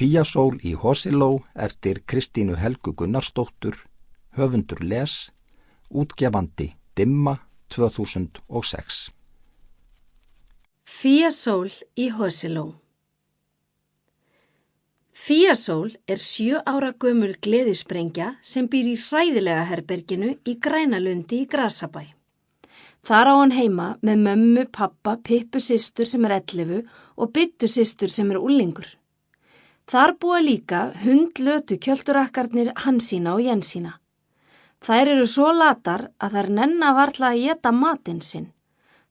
Fíasól í Hosiló eftir Kristínu Helgu Gunnarsdóttur, höfundur les, útgefandi Dimma 2006. Fíasól í Hosiló. Fíasól 7 ára gömul gleðisprengja sem býr í hræðilega herberginu í Grænalundi í Grasabæ. Þar á hann heima með mömmu, pappa, Pippu systur sem 11 og Biddu systur sem úlingur. Þar búa líka hundlötu kjölturakkarnir Hansína og Jensína. Þær eru svo latar að þær nenna varla að éta matinn sinn.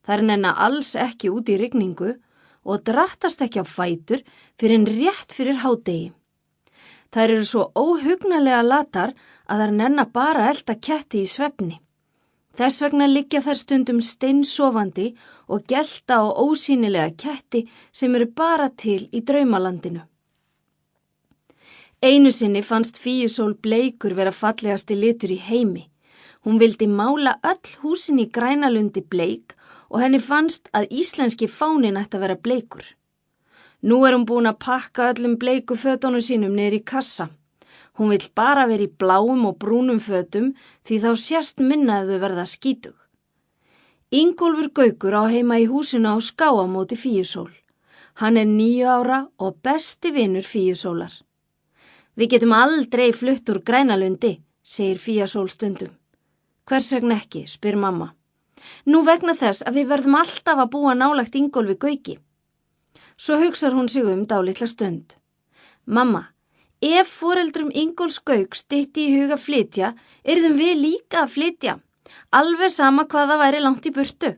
Þær nenna alls ekki út í rigningu og drattast ekki á fætur fyrir en rétt fyrir hádegi. Þær eru svo óhugnalega latar að þær nenna bara að elta ketti í svefni. Þess vegna liggja þær stundum steinsofandi og gelta á ósýnilega ketti sem eru bara til í draumalandinu. Einu sinni fannst Fíusól bleikur vera fallegasti litur í heimi. Hún vildi mála öll húsin í Grænalundi bleik og henni fannst að íslenski fáninn ætti að vera bleikur. Nú hún búin að pakka öllum bleiku fötunum sínum niður í kassa. Hún vill bara vera í bláum og brúnum fötum því þá sést minna ef þau verða skítug. Ingólfur Gaukur á heima í húsinu á Ská á móti Fíusól. Hann 9 ára og besti vinur Fíusólar. Við getum aldrei flutt úr Grænalundi, segir Fíasól stundum. Hvers vegna ekki, spyr mamma. Nú vegna þess að við verðum alltaf að búa nálægt Ingólfi Gauki. Svo hugsar hún sig dálitla stund. Mamma, ef foreldrum Ingólfs Gauks dytti í huga flytja, yrðum við líka að flytja. Alveg sama hvað það væri langt í burtu.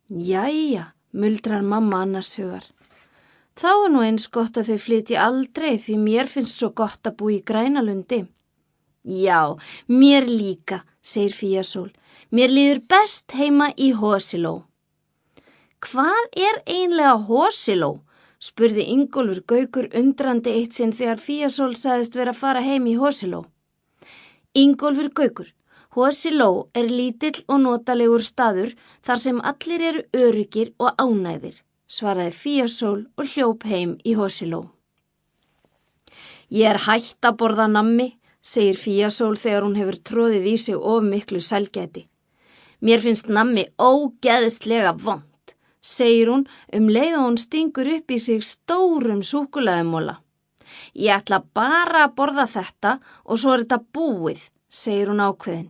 Jæja, muldrar mamma annars hugar. Þá nú eins gott að þau flytji aldrei því mér finnst svo gott að búa í Grænalundi. Já, mér líka, segir Fíasól. Mér líður best heima í Hosiló. Hvað eiginlega Hosiló? Spurði Ingólfur Gaukur undrandi eitt sinn þegar Fíasól sagðist vera að fara heim í Hosiló. Ingólfur Gaukur, Hosiló lítill og notalegur staður þar sem allir eru öruggir og ánægðir, svaraði Fíasól og hljóp heim í Hosiló. Ég hætt að borða nammi, segir Fíasól þegar hún hefur troðið í sig of miklu sælgæti. Mér finnst nammi ógeðslega vont, segir hún leið og hún stingur upp í sig stórum súkkulaðimola. Ég ætla bara að borða þetta og svo þetta búið, segir hún ákveðin.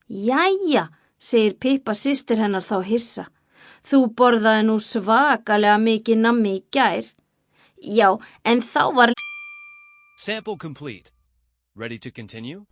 Jæja, segir Pippa systir hennar þá hissa. Þú borðaði nú svakalega mikið nammi í gær. Já, en þá var... Sample complete. Ready to continue?